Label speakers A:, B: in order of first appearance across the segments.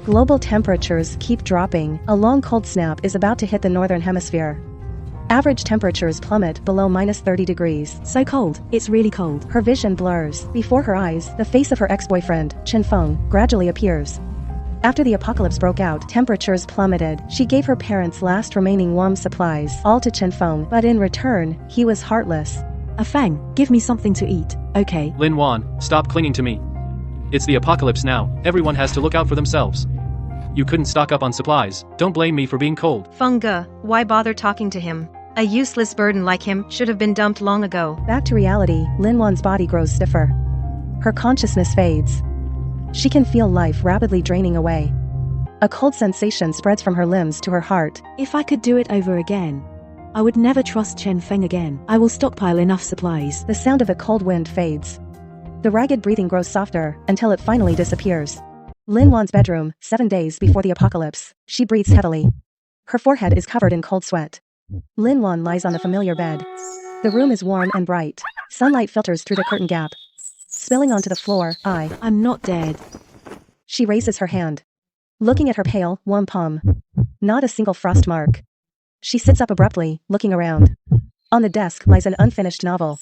A: Global temperatures keep dropping. A long cold snap is about to hit the northern hemisphere. Average temperatures plummet below -30 degrees.
B: So cold, it's really cold.
A: Her vision blurs. Before her eyes, the face of her ex-boyfriend, Chen Feng, gradually appears. After the apocalypse broke out, temperatures plummeted. She gave her parents' last remaining warm supplies, all to Chen Feng, but in return, he was heartless.
B: A Feng, give me something to eat, okay?
C: Lin Wan, stop clinging to me. It's the apocalypse now, everyone has to look out for themselves. You couldn't stock up on supplies, don't blame me for being cold.
D: Fengge, why bother talking to him? A useless burden like him should have been dumped long ago.
A: Back to reality, Lin Wan's body grows stiffer. Her consciousness fades. She can feel life rapidly draining away. A cold sensation spreads from her limbs to her heart.
B: If I could do it over again, I would never trust Chen Feng again. I will stockpile enough supplies.
A: The sound of the cold wind fades. The ragged breathing grows softer, until it finally disappears. Lin Wan's bedroom, 7 days before the apocalypse. She breathes heavily. Her forehead is covered in cold sweat. Lin Wan lies on the familiar bed. The room is warm and bright. Sunlight filters through the curtain gap. Spilling onto the floor,
B: I'm not dead.
A: She raises her hand. Looking at her pale, warm palm. Not a single frost mark. She sits up abruptly, looking around. On the desk lies an unfinished novel.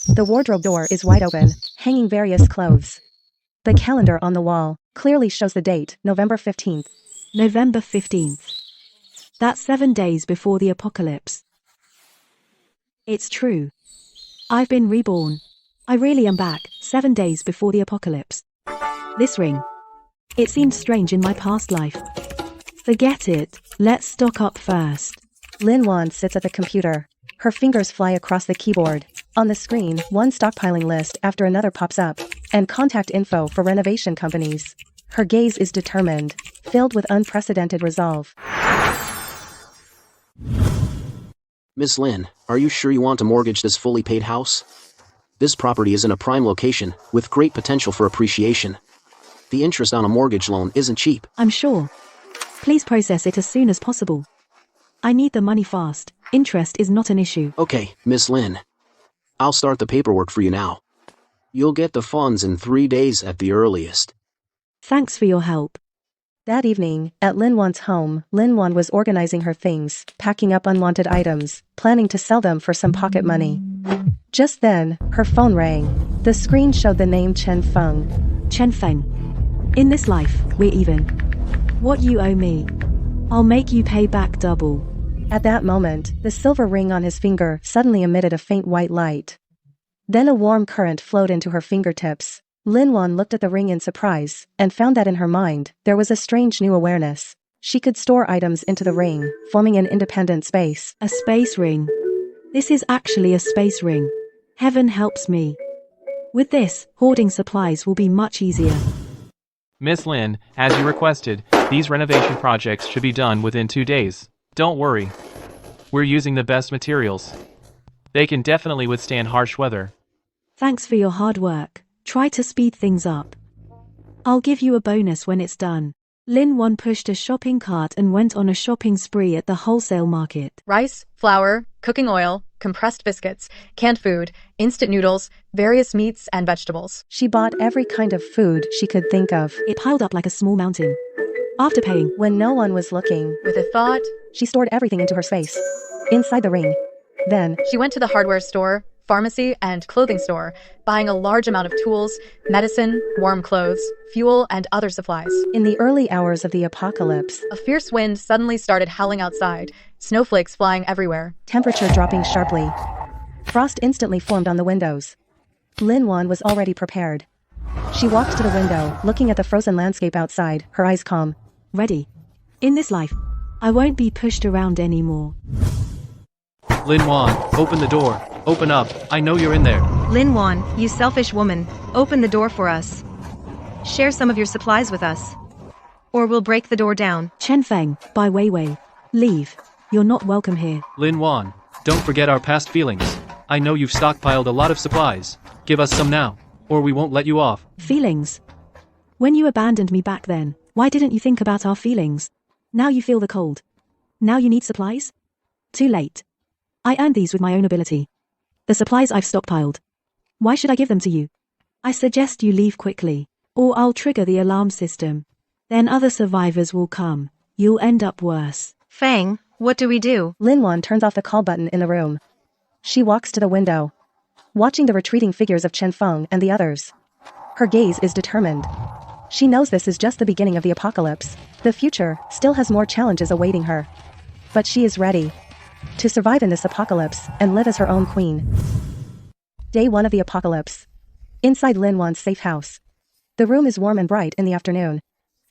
A: The wardrobe door is wide open, hanging various clothes. The calendar on the wall clearly shows the date, November 15th.
B: November 15th. That's 7 days before the apocalypse. It's true. I've been reborn. I really am back, 7 days before the apocalypse. This ring. It seemed strange in my past life. Forget it, let's stock up first.
A: Lin Wan sits at the computer. Her fingers fly across the keyboard. On the screen, one stockpiling list after another pops up, and contact info for renovation companies. Her gaze is determined, filled with unprecedented resolve.
E: Miss Lin, are you sure you want to mortgage this fully paid house? This property is in a prime location, with great potential for appreciation. The interest on a mortgage loan isn't cheap.
B: I'm sure. Please process it as soon as possible. I need the money fast. Interest is not an issue.
E: Okay, Miss Lin. I'll start the paperwork for you now. You'll get the funds in 3 days at the earliest.
B: Thanks for your help.
A: That evening, at Lin Wan's home, Lin Wan was organizing her things, packing up unwanted items, planning to sell them for some pocket money. Just then, her phone rang. The screen showed the name Chen Feng.
B: Chen Feng. In this life, we're even. What you owe me, I'll make you pay back double.
A: At that moment, the silver ring on his finger suddenly emitted a faint white light. Then a warm current flowed into her fingertips. Lin Wan looked at the ring in surprise, and found that in her mind, there was a strange new awareness. She could store items into the ring, forming an independent space.
B: A space ring. This is actually a space ring. Heaven helps me. With this, hoarding supplies will be much easier.
C: Miss Lin, as you requested, these renovation projects should be done within 2 days. Don't worry. We're using the best materials. They can definitely withstand harsh weather.
B: Thanks for your hard work. Try to speed things up. I'll give you a bonus when it's done. Lin Wan pushed a shopping cart and went on a shopping spree at the wholesale market.
F: Rice, flour, cooking oil, compressed biscuits, canned food, instant noodles, various meats and vegetables.
A: She bought every kind of food she could think of.
B: It piled up like a small mountain. After paying,
A: When no one was looking,
F: With a thought,
A: she stored everything into her space. Inside the ring. Then,
F: she went to the hardware store, pharmacy, and clothing store, buying a large amount of tools, medicine, warm clothes, fuel, and other supplies.
A: in the early hours of the apocalypse,
F: A fierce wind suddenly started howling outside, snowflakes flying everywhere.
A: temperature dropping sharply. Frost instantly formed on the windows. Lin Wan was already prepared. She walked to the window, looking at the frozen landscape outside, her eyes calm.
B: ready. In this life, I won't be pushed around anymore.
C: Lin Wan, open the door. Open up, I know you're in there.
D: Lin Wan, you selfish woman, open the door for us. Share some of your supplies with us. Or we'll break the door down.
B: Chen Feng, Bai Weiwei. Leave. You're not welcome here.
C: Lin Wan, don't forget our past feelings. I know you've stockpiled a lot of supplies. Give us some now, or we won't let you off.
B: Feelings. When you abandoned me back then, why didn't you think about our feelings? Now you feel the cold. Now you need supplies? Too late. I earned these with my own ability. The supplies I've stockpiled. Why should I give them to you? I suggest you leave quickly, or I'll trigger the alarm system. Then other survivors will come. You'll end up worse.
D: Fang, what do we do?
A: Linwan turns off the call button in the room. She walks to the window, watching the retreating figures of Chen Feng and the others. Her gaze is determined. She knows this is just the beginning of the apocalypse. The future still has more challenges awaiting her. But she is ready to survive in this apocalypse and live as her own queen. Day 1 of the apocalypse. Inside Linwan's safe house. The room is warm and bright in the afternoon.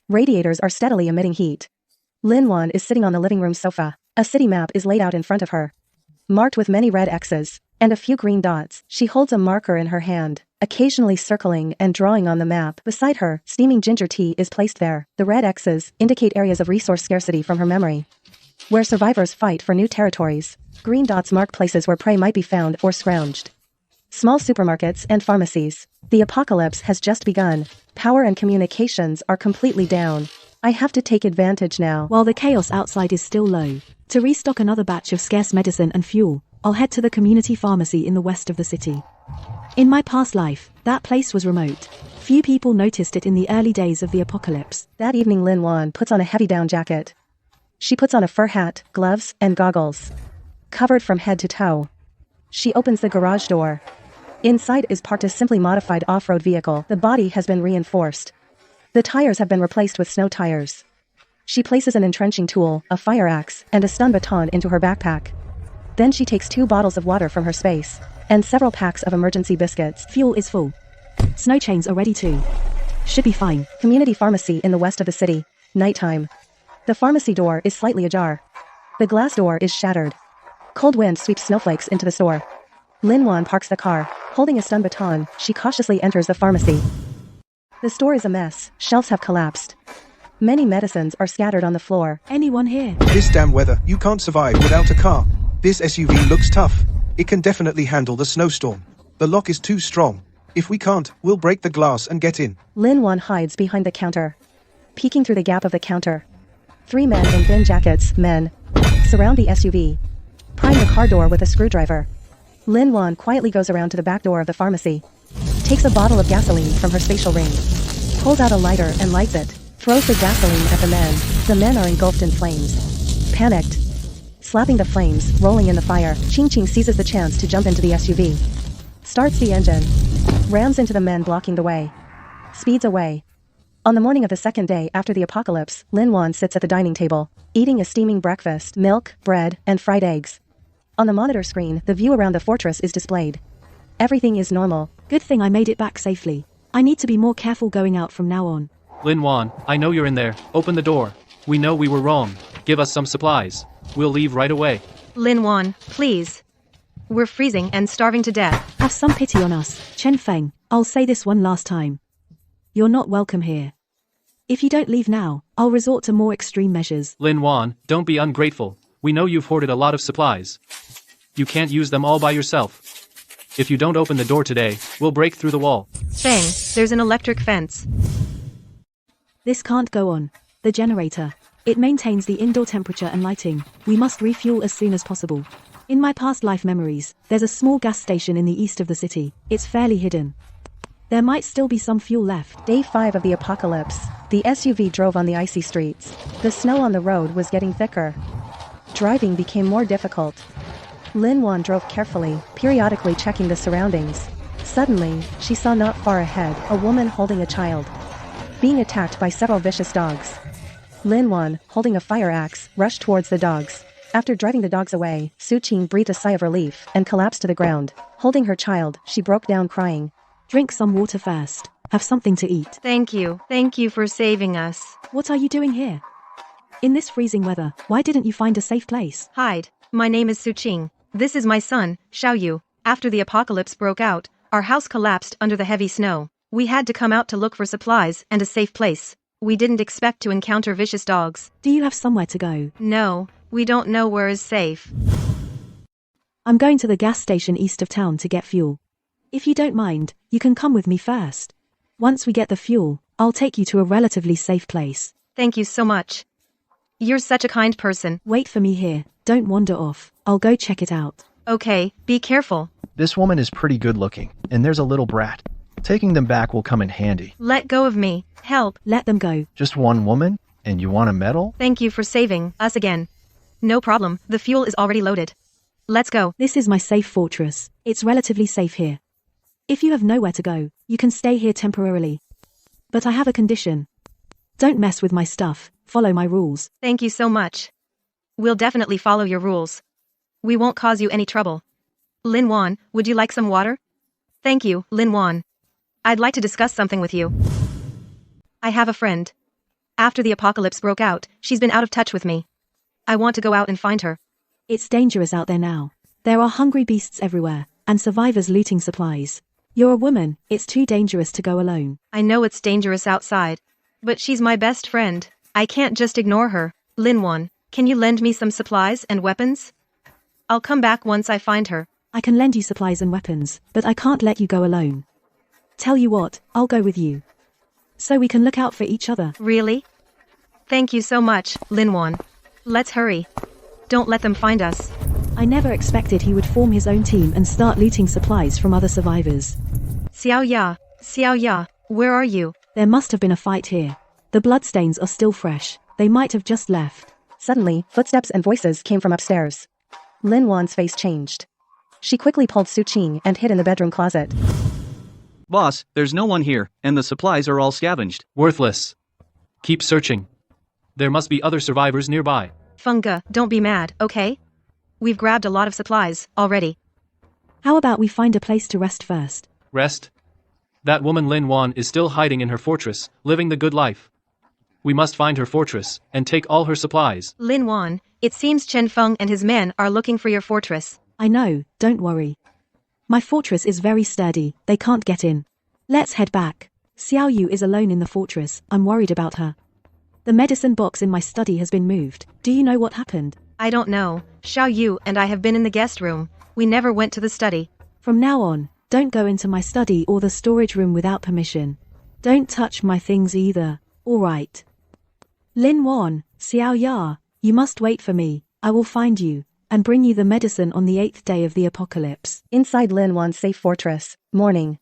A: Radiators are steadily emitting heat. Linwan is sitting on the living room sofa. A city map is laid out in front of her, marked with many red X's and a few green dots. She holds a marker in her hand, occasionally circling and drawing on the map. Beside her, steaming ginger tea is placed there. The red X's indicate areas of resource scarcity from her memory, where survivors fight for new territories. Green dots mark places where prey might be found or scrounged. Small supermarkets and pharmacies. The apocalypse has just begun. Power and communications are completely down. I have to take advantage now.
B: While the chaos outside is still low, to restock another batch of scarce medicine and fuel, I'll head to the community pharmacy in the west of the city. In my past life, that place was remote. Few people noticed it in the early days of the apocalypse.
A: That evening Linwan puts on a heavy down jacket. She puts on a fur hat, gloves, and goggles, covered from head to toe. She opens the garage door. Inside is parked a simply modified off-road vehicle. The body has been reinforced. The tires have been replaced with snow tires. She places an entrenching tool, a fire axe, and a stun baton into her backpack. Then she takes 2 bottles of water from her space, and several packs of emergency biscuits.
B: Fuel is full. Snow chains are ready too. Should be fine.
A: Community pharmacy in the west of the city. Nighttime. The pharmacy door is slightly ajar. The glass door is shattered. Cold wind sweeps snowflakes into the store. Linwan parks the car. Holding a stun baton, she cautiously enters the pharmacy. The store is a mess. Shelves have collapsed. Many medicines are scattered on the floor.
B: Anyone here?
G: This damn weather, you can't survive without a car. This SUV looks tough. It can definitely handle the snowstorm. The lock is too strong. If we can't, we'll break the glass and get in.
A: Linwan hides behind the counter, peeking through the gap of the counter. 3 men in thin jackets, surround the SUV, prying the car door with a screwdriver. Linwan quietly goes around to the back door of the pharmacy, takes a bottle of gasoline from her spatial ring, pulls out a lighter and lights it, throws the gasoline at the men. The men are engulfed in flames. Panicked, slapping the flames, rolling in the fire, Ching Ching seizes the chance to jump into the SUV. Starts the engine, rams into the men blocking the way, speeds away. On the morning of the second day after the apocalypse, Linwan sits at the dining table, eating a steaming breakfast, milk, bread, and fried eggs. On the monitor screen, the view around the fortress is displayed. Everything is normal.
B: Good thing I made it back safely. I need to be more careful going out from now on.
C: Linwan, I know you're in there. Open the door. We know we were wrong. Give us some supplies. We'll leave right away.
D: Linwan, please. We're freezing and starving to death.
B: Have some pity on us, Chen Feng. I'll say this one last time. You're not welcome here. If you don't leave now, I'll resort to more extreme measures.
C: Linwan, don't be ungrateful. We know you've hoarded a lot of supplies. You can't use them all by yourself. If you don't open the door today, we'll break through the wall.
D: Fang, there's an electric fence.
B: This can't go on. The generator. It maintains the indoor temperature and lighting. We must refuel as soon as possible. In my past life memories, there's a small gas station in the east of the city. It's fairly hidden. There might still be some fuel left.
A: Day 5 of the apocalypse. The SUV drove on the icy streets. The snow on the road was getting thicker. Driving became more difficult. Linwan drove carefully, periodically checking the surroundings. Suddenly, she saw not far ahead a woman holding a child, being attacked by several vicious dogs. Linwan, holding a fire axe, rushed towards the dogs. After driving the dogs away, Su Qing breathed a sigh of relief and collapsed to the ground. Holding her child, she broke down crying.
B: Drink some water first. Have something to eat.
D: Thank you. Thank you for saving us.
B: What are you doing here? In this freezing weather, why didn't you find a safe place?
D: Hide. My name is Su Qing. This is my son, Xiao Yu. After the apocalypse broke out, our house collapsed under the heavy snow. We had to come out to look for supplies and a safe place. We didn't expect to encounter vicious dogs.
B: Do you have somewhere to go?
D: No, we don't know where is safe.
B: I'm going to the gas station east of town to get fuel. If you don't mind, you can come with me first. Once we get the fuel, I'll take you to a relatively safe place.
D: Thank you so much. You're such a kind person.
B: Wait for me here. Don't wander off. I'll go check it out.
D: Okay, be careful.
H: This woman is pretty good looking, and there's a little brat. Taking them back will come in handy.
D: Let go of me. Help.
B: Let them go.
H: Just one woman? And you want a medal?
D: Thank you for saving us again. No problem, the fuel is already loaded. Let's go.
B: This is my safe fortress. It's relatively safe here. If you have nowhere to go, you can stay here temporarily. But I have a condition. Don't mess with my stuff, follow my rules.
D: Thank you so much. We'll definitely follow your rules. We won't cause you any trouble. Lin Wan, would you like some water? Thank you, Lin Wan. I'd like to discuss something with you. I have a friend. After the apocalypse broke out, she's been out of touch with me. I want to go out and find her.
B: It's dangerous out there now. There are hungry beasts everywhere, and survivors looting supplies. You're a woman, it's too dangerous to go alone.
D: I know it's dangerous outside. But she's my best friend. I can't just ignore her. Lin Wan, can you lend me some supplies and weapons? I'll come back once I find her.
B: I can lend you supplies and weapons, but I can't let you go alone. Tell you what, I'll go with you. So we can look out for each other.
D: Really? Thank you so much, Lin Wan. Let's hurry. Don't let them find us.
B: I never expected he would form his own team and start looting supplies from other survivors.
D: Xiao Ya, where are you?
B: There must have been a fight here. The bloodstains are still fresh. They might have just left.
A: Suddenly, footsteps and voices came from upstairs. Lin Wan's face changed. She quickly pulled Su Qing and hid in the bedroom closet.
I: Boss, there's no one here, and the supplies are all scavenged.
C: Worthless. Keep searching. There must be other survivors nearby.
D: Funga, don't be mad, okay? We've grabbed a lot of supplies, already.
B: How about we find a place to rest first?
C: Rest? That woman Lin Wan is still hiding in her fortress, living the good life. We must find her fortress, and take all her supplies.
D: Lin Wan, it seems Chen Feng and his men are looking for your fortress.
B: I know, don't worry. My fortress is very sturdy, they can't get in. Let's head back. Xiao Yu is alone in the fortress, I'm worried about her. The medicine box in my study has been moved. Do you know what happened?
D: I don't know. Xiao Yu and I have been in the guest room. We never went to the study.
B: From now on, don't go into my study or the storage room without permission. Don't touch my things either, alright? Lin Wan, Xiao Ya, you must wait for me. I will find you, and bring you the medicine on the 8th day of the apocalypse.
A: Inside Lin Wan's safe fortress, morning.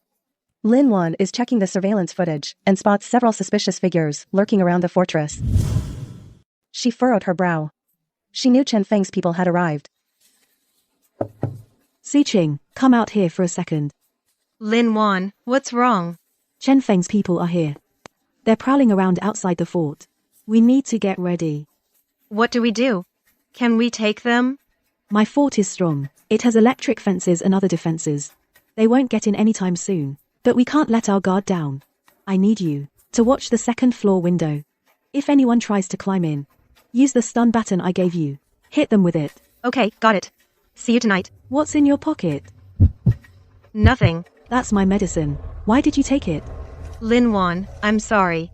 A: Lin Wan is checking the surveillance footage and spots several suspicious figures lurking around the fortress. She furrowed her brow. She knew Chen Feng's people had arrived.
B: Su Qing, come out here for a second.
D: Lin Wan, what's wrong?
B: Chen Feng's people are here. They're prowling around outside the fort. We need to get ready.
D: What do we do? Can we take them?
B: My fort is strong. It has electric fences and other defenses. They won't get in anytime soon. But we can't let our guard down. I need you to watch the second floor window. If anyone tries to climb in, use the stun button I gave you. Hit them with it.
D: Okay, got it. See you tonight.
B: What's in your pocket?
D: Nothing.
B: That's my medicine. Why did you take it?
D: Lin Wan, I'm sorry.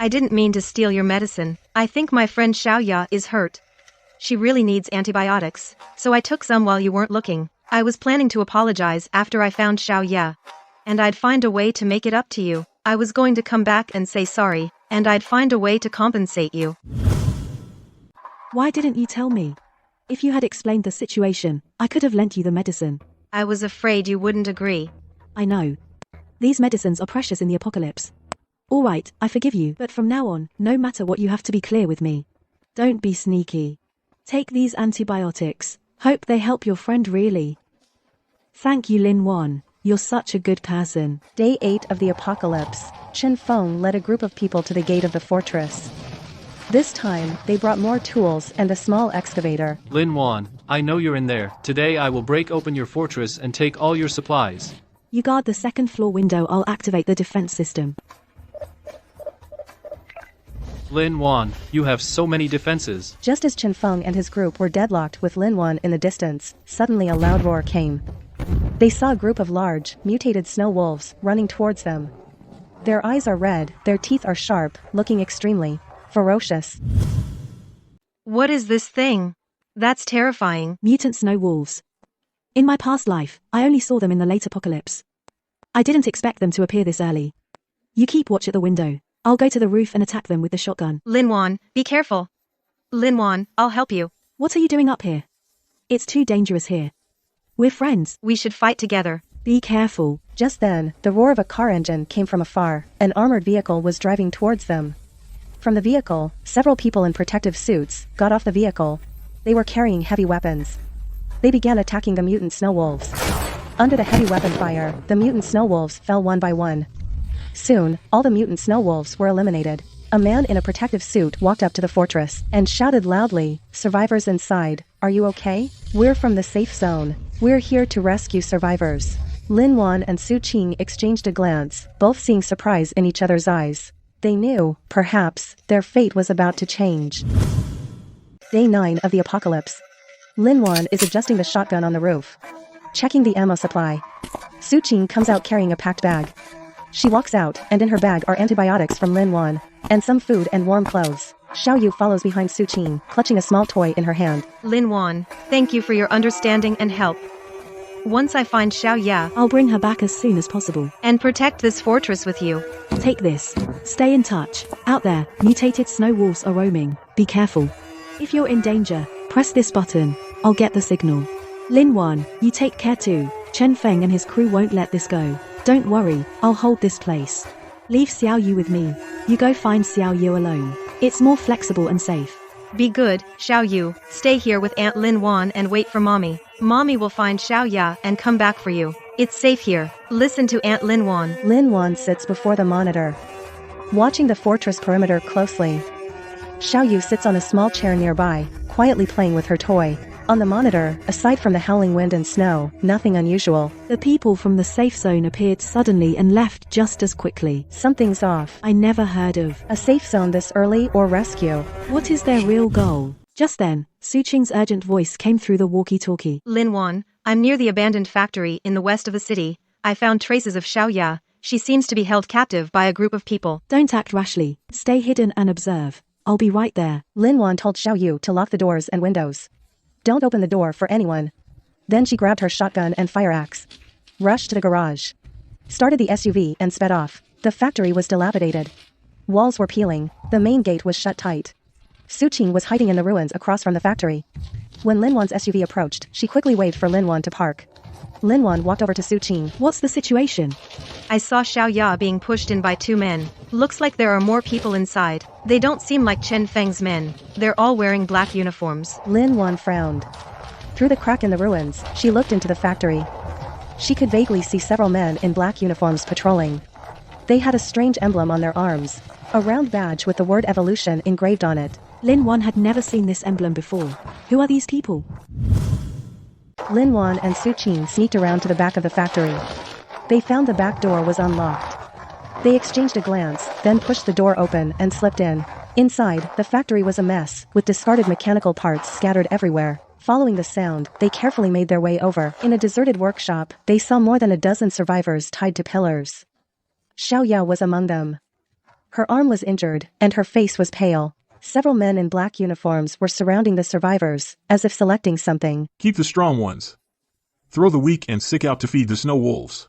D: I didn't mean to steal your medicine. I think my friend Xiao Ya is hurt. She really needs antibiotics, so I took some while you weren't looking. I was planning to apologize after I found Xiao Ya. And I'd find a way to make it up to you. I was going to come back and say sorry, and I'd find a way to compensate you.
B: Why didn't you tell me? If you had explained the situation, I could have lent you the medicine.
D: I was afraid you wouldn't agree.
B: I know. These medicines are precious in the apocalypse. Alright, I forgive you, but from now on, no matter what, you have to be clear with me. Don't be sneaky. Take these antibiotics. Hope they help your friend really. Thank you, Lin Wan. You're such a good person.
A: Day 8 of the apocalypse, Chen Feng led a group of people to the gate of the fortress. This time, they brought more tools and a small excavator.
C: Lin Wan, I know you're in there. Today I will break open your fortress and take all your supplies.
B: You guard the second floor window, I'll activate the defense system.
C: Lin Wan, you have so many defenses.
A: Just as Chen Feng and his group were deadlocked with Lin Wan in the distance, suddenly a loud roar came. They saw a group of large, mutated snow wolves running towards them. Their eyes are red, their teeth are sharp, looking extremely ferocious.
D: What is this thing? That's terrifying.
B: Mutant snow wolves. In my past life, I only saw them in the late apocalypse. I didn't expect them to appear this early. You keep watch at the window. I'll go to the roof and attack them with the shotgun.
D: Lin Wan, be careful. Lin Wan, I'll help you.
B: What are you doing up here? It's too dangerous here. We're friends.
D: We should fight together.
B: Be careful.
A: Just then, the roar of a car engine came from afar. An armored vehicle was driving towards them. From the vehicle, several people in protective suits got off the vehicle. They were carrying heavy weapons. They began attacking the mutant snow wolves. Under the heavy weapon fire, the mutant snow wolves fell one by one. Soon, all the mutant snow wolves were eliminated. A man in a protective suit walked up to the fortress and shouted loudly, "Survivors inside, are you okay? We're from the safe zone. We're here to rescue survivors." Lin Wan and Su Qing exchanged a glance, both seeing surprise in each other's eyes. They knew, perhaps, their fate was about to change. Day 9 of the apocalypse. Lin Wan is adjusting the shotgun on the roof, checking the ammo supply. Su Qing comes out carrying a packed bag. She walks out, and in her bag are antibiotics from Lin Wan, and some food and warm clothes. Xiao Yu follows behind Su Qing, clutching a small toy in her hand.
D: Lin Wan, thank you for your understanding and help. Once I find Xiao Ya,
B: I'll bring her back as soon as possible.
D: and protect this fortress with you.
B: Take this. Stay in touch. Out there, mutated snow wolves are roaming. Be careful. If you're in danger, press this button. I'll get the signal. Lin Wan, you take care too. Chen Feng and his crew won't let this go. Don't worry, I'll hold this place. Leave Xiao Yu with me. You go find Xiao Yu alone. It's more flexible and safe.
D: Be good, Xiao Yu. Stay here with Aunt Lin Wan and wait for Mommy. Mommy will find Xiao Ya and come back for you. It's safe here. Listen to Aunt Lin Wan.
A: Lin Wan sits before the monitor, watching the fortress perimeter closely. Xiao Yu sits on a small chair nearby, quietly playing with her toy. On the monitor, aside from the howling wind and snow, nothing unusual.
B: The people from the safe zone appeared suddenly and left just as quickly.
A: Something's off.
B: I never heard of
A: A safe zone this early or rescue.
B: What is their real goal? Just then, Su Qing's urgent voice came through the walkie-talkie.
D: Lin Wan, I'm near the abandoned factory in the west of the city. I found traces of Xiao Ya. She seems to be held captive by a group of people.
B: Don't act rashly. Stay hidden and observe. I'll be right there.
A: Lin Wan told Xiao Yu to lock the doors and windows. Don't open the door for anyone. Then she grabbed her shotgun and fire axe, rushed to the garage, started the SUV and sped off. The factory was dilapidated. Walls were peeling. The main gate was shut tight. Su Qing was hiding in the ruins across from the factory. When Lin Wan's SUV approached, she quickly waved for Lin Wan to park. Lin Wan walked over to Su Qing.
B: What's the situation?
D: I saw Xiao Ya being pushed in by 2 men. Looks like there are more people inside. They don't seem like Chen Feng's men. They're all wearing black uniforms.
A: Lin Wan frowned. Through the crack in the ruins, she looked into the factory. She could vaguely see several men in black uniforms patrolling. They had a strange emblem on their arms, a round badge with the word evolution engraved on it.
B: Lin Wan had never seen this emblem before. Who are these people?
A: Lin Wan and Su Qing sneaked around to the back of the factory. They found the back door was unlocked. They exchanged a glance, then pushed the door open and slipped in. Inside, the factory was a mess, with discarded mechanical parts scattered everywhere. Following the sound, they carefully made their way over. In a deserted workshop, they saw more than a dozen survivors tied to pillars. Xiao Ya was among them. Her arm was injured, and her face was pale. Several men in black uniforms were surrounding the survivors, as if selecting something.
J: Keep the strong ones. Throw the weak and sick out to feed the snow wolves.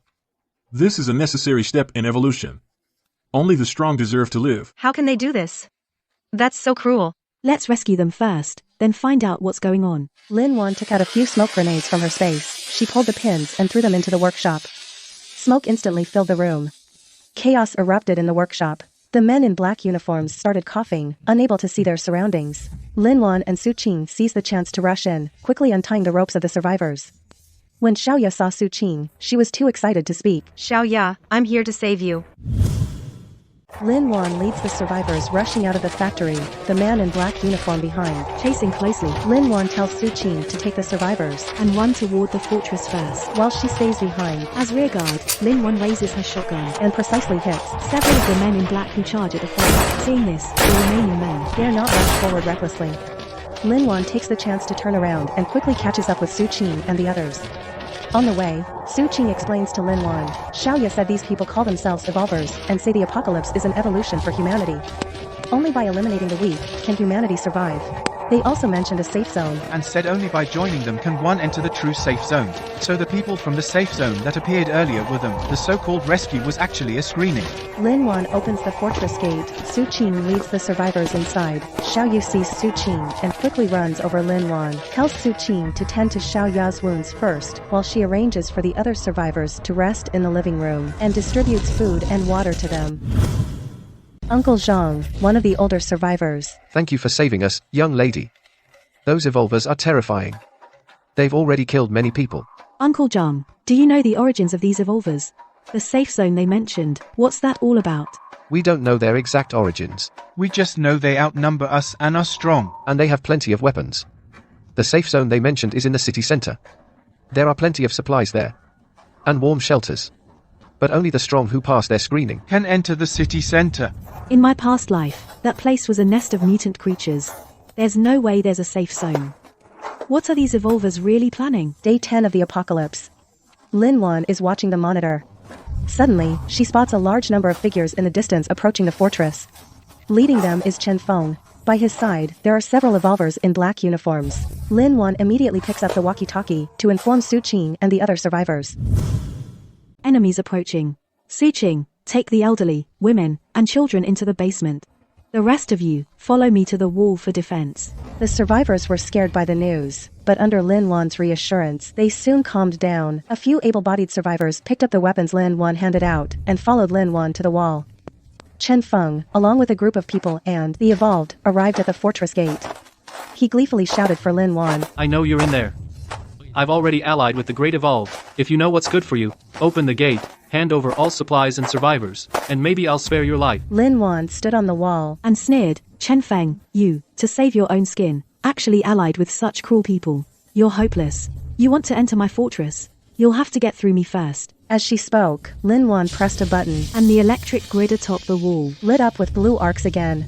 J: This is a necessary step in evolution. Only the strong deserve to live.
D: How can they do this? That's so cruel.
B: Let's rescue them first, then find out what's going on.
A: Lin Wan took out a few smoke grenades from her safe. She pulled the pins and threw them into the workshop. Smoke instantly filled the room. Chaos erupted in the workshop. The men in black uniforms started coughing, unable to see their surroundings. Lin Wan and Su Qing seized the chance to rush in, quickly untying the ropes of the survivors. When Xiao Ya saw Su Qing, she was too excited to speak.
D: Xiao Ya, I'm here to save you.
A: Lin Wan leads the survivors rushing out of the factory, the man in black uniform behind.
B: Chasing closely,
A: Lin Wan tells Su Qing to take the survivors,
B: and run toward the fortress first.
A: while she stays behind,
B: As rearguard, Lin Wan raises her shotgun.
A: and precisely hits.
B: Several of the men in black who charge at the front. Seeing this, the remaining men
A: Dare not rush forward recklessly. Lin Wan takes the chance to turn around and quickly catches up with Su Qing and the others. On the way, Su Qing explains to Lin Wan, Xiao Ya said these people call themselves evolvers and say the apocalypse is an evolution for humanity. Only by eliminating the weak can humanity survive. They also mentioned a safe zone.
G: And said only by joining them can one enter the true safe zone. So the people from the safe zone that appeared earlier were them. The so-called rescue was actually a screening.
A: Lin Wan opens the fortress gate. Su Qing leads the survivors inside. Xiao Yu sees Su Qing and quickly runs over Lin Wan, tells Su Qing to tend to Xiao Ya's wounds first, while she arranges for the other survivors to rest in the living room, and distributes food and water to them. Uncle Zhang, one of the older survivors.
K: Thank you for saving us, young lady. Those evolvers are terrifying. They've already killed many people.
B: Uncle Zhang, do you know the origins of these evolvers? The safe zone they mentioned, what's that all about?
K: We don't know their exact origins.
G: We just know they outnumber us and are strong.
K: And they have plenty of weapons. The safe zone they mentioned is in the city center. There are plenty of supplies there. And warm shelters. But only the strong who pass their screening
G: can enter the city center.
B: In my past life, that place was a nest of mutant creatures. There's no way there's a safe zone. What are these evolvers really planning?
A: Day 10 of the apocalypse. Lin Wan is watching the monitor. Suddenly, she spots a large number of figures in the distance approaching the fortress. Leading them is Chen Feng. By his side, there are several evolvers in black uniforms. Lin Wan immediately picks up the walkie-talkie to inform Su Qing and the other survivors.
B: Enemies approaching. Su Qing, take the elderly, women, and children into the basement. The rest of you, follow me to the wall for defense.
A: The survivors were scared by the news, but under Lin Wan's reassurance, they soon calmed down. A few able-bodied survivors picked up the weapons Lin Wan handed out, and followed Lin Wan to the wall. Chen Feng, along with a group of people and the evolved, arrived at the fortress gate. He gleefully shouted for Lin Wan.
I: I know you're in there. I've already allied with the Great Evolve. If you know what's good for you, open the gate, hand over all supplies and survivors, and maybe I'll spare your life.
A: Lin Wan stood on the wall
B: and sneered, Chen Feng, you, to save your own skin, actually allied with such cruel people. You're hopeless. You want to enter my fortress? You'll have to get through me first.
A: As she spoke, Lin Wan pressed a button,
B: and the electric grid atop the wall
A: lit up with blue arcs again.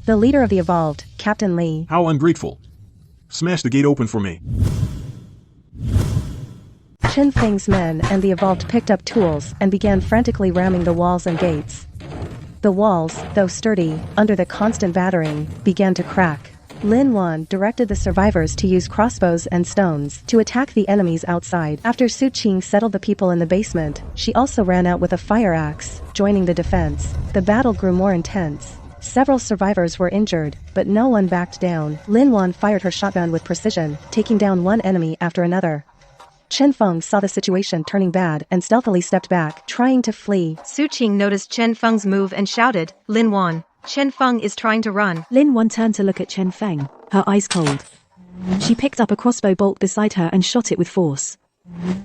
A: The leader of the evolved, Captain Li.
J: How ungrateful. Smash the gate open for me.
A: Chen Feng's men and the evolved picked up tools and began frantically ramming the walls and gates. The walls, though sturdy, under the constant battering, began to crack. Lin Wan directed the survivors to use crossbows and stones to attack the enemies outside. After Su Qing settled the people in the basement, she also ran out with a fire axe, joining the defense. The battle grew more intense. Several survivors were injured, but no one backed down. Lin Wan fired her shotgun with precision, taking down one enemy after another. Chen Feng saw the situation turning bad and stealthily stepped back, trying to flee.
D: Su Qing noticed Chen Feng's move and shouted, Lin Wan, Chen Feng is trying to run.
B: Lin Wan turned to look at Chen Feng, her eyes cold. She picked up a crossbow bolt beside her and shot it with force.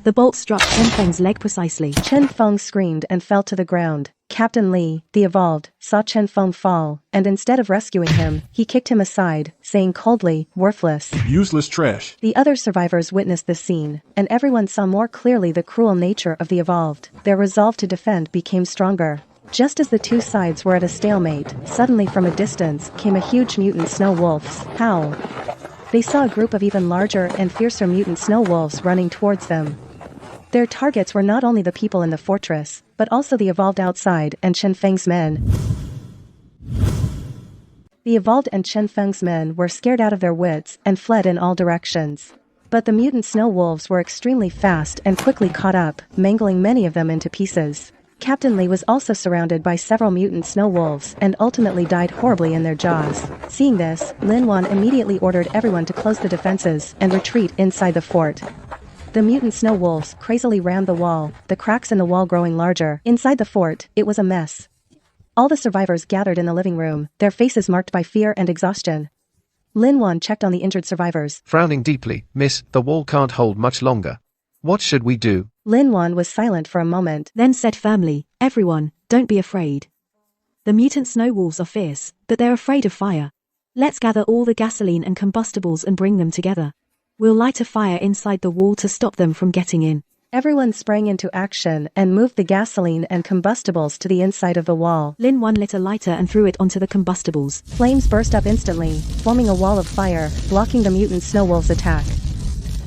B: The bolt struck Chen Feng's leg precisely.
A: Chen Feng screamed and fell to the ground. Captain Li, the evolved, saw Chen Feng fall, and instead of rescuing him, he kicked him aside, saying coldly, worthless.
J: Useless trash.
A: The other survivors witnessed this scene, and everyone saw more clearly the cruel nature of the evolved. Their resolve to defend became stronger. Just as the two sides were at a stalemate, suddenly from a distance came a huge mutant snow wolf's howl. They saw a group of even larger and fiercer mutant snow wolves running towards them. Their targets were not only the people in the fortress, but also the evolved outside and Chen Feng's men. The evolved and Chen Feng's men were scared out of their wits and fled in all directions. But the mutant snow wolves were extremely fast and quickly caught up, mangling many of them into pieces. Captain Li was also surrounded by several mutant snow wolves and ultimately died horribly in their jaws. Seeing this, Lin Wan immediately ordered everyone to close the defenses and retreat inside the fort. The mutant snow wolves crazily rammed the wall, the cracks in the wall growing larger. Inside the fort, it was a mess. All the survivors gathered in the living room, their faces marked by fear and exhaustion. Lin Wan checked on the injured survivors.
K: Frowning deeply, Miss, the wall can't hold much longer. What should we do?
A: Lin Wan was silent for a moment,
B: then said firmly, everyone, don't be afraid. The mutant snow wolves are fierce, but they're afraid of fire. Let's gather all the gasoline and combustibles and bring them together. We'll light a fire inside the wall to stop them from getting in.
A: Everyone sprang into action and moved the gasoline and combustibles to the inside of the wall.
B: Lin Wan lit a lighter and threw it onto the combustibles.
A: Flames burst up instantly, forming a wall of fire, blocking the mutant snow wolves' attack.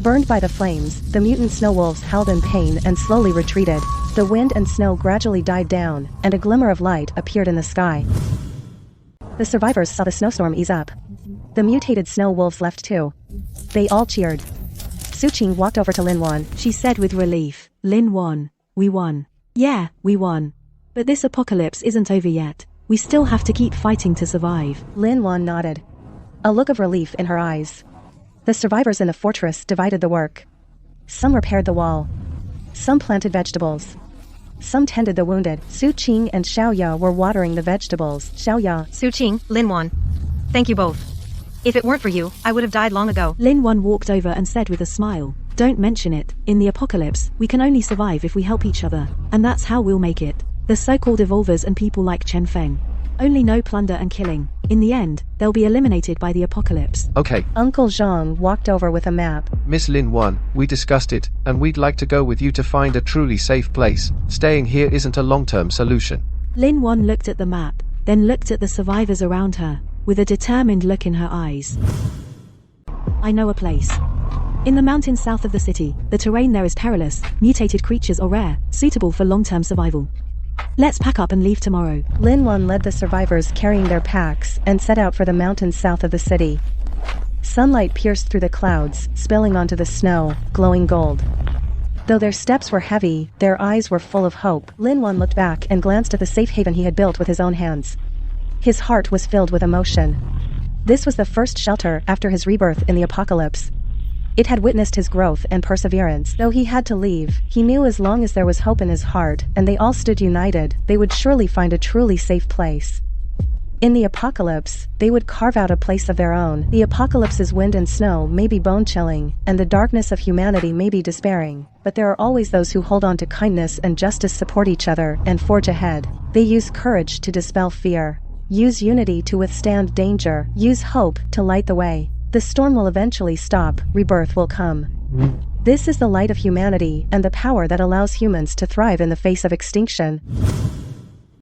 A: Burned by the flames, the mutant snow wolves howled in pain and slowly retreated. The wind and snow gradually died down, and a glimmer of light appeared in the sky. The survivors saw the snowstorm ease up. The mutated snow wolves left too. They all cheered. Suqing walked over to Lin Wan.
B: She said with relief, Lin won. We won. Yeah, we won. But this apocalypse isn't over yet. We still have to keep fighting to survive.
A: Lin Wan nodded. A look of relief in her eyes. The survivors in the fortress divided the work. Some repaired the wall. Some planted vegetables. Some tended the wounded. Suqing and Xiaoya were watering the vegetables. Xiaoya,
D: Suqing, Linwan. Thank you both. If it weren't for you, I would have died long ago.
B: Lin Wan walked over and said with a smile, don't mention it. In the apocalypse, we can only survive if we help each other. And that's how we'll make it. The so-called evolvers and people like Chen Feng. Only no plunder and killing. In the end, they'll be eliminated by the apocalypse.
K: Okay,
A: Uncle Zhang walked over with a map.
K: Miss Lin Wan, we discussed it, and we'd like to go with you to find a truly safe place. Staying here isn't a long-term solution.
B: Lin Wan looked at the map, then looked at the survivors around her, with a determined look in her eyes. I know a place. In the mountains south of the city, the terrain there is perilous, mutated creatures are rare, suitable for long-term survival. Let's pack up and leave tomorrow.
A: Lin Wan led the survivors carrying their packs and set out for the mountains south of the city. Sunlight pierced through the clouds, spilling onto the snow, glowing gold. Though their steps were heavy, their eyes were full of hope. Lin Wan looked back and glanced at the safe haven he had built with his own hands. His heart was filled with emotion. This was the first shelter after his rebirth in the apocalypse. It had witnessed his growth and perseverance. Though he had to leave, he knew as long as there was hope in his heart, and they all stood united, they would surely find a truly safe place. In the apocalypse, they would carve out a place of their own. The apocalypse's wind and snow may be bone-chilling, and the darkness of humanity may be despairing, but there are always those who hold on to kindness and justice, support each other, and forge ahead. They use courage to dispel fear. Use unity to withstand danger. Use hope to light the way. The storm will eventually stop, rebirth will come. This is the light of humanity and the power that allows humans to thrive in the face of extinction.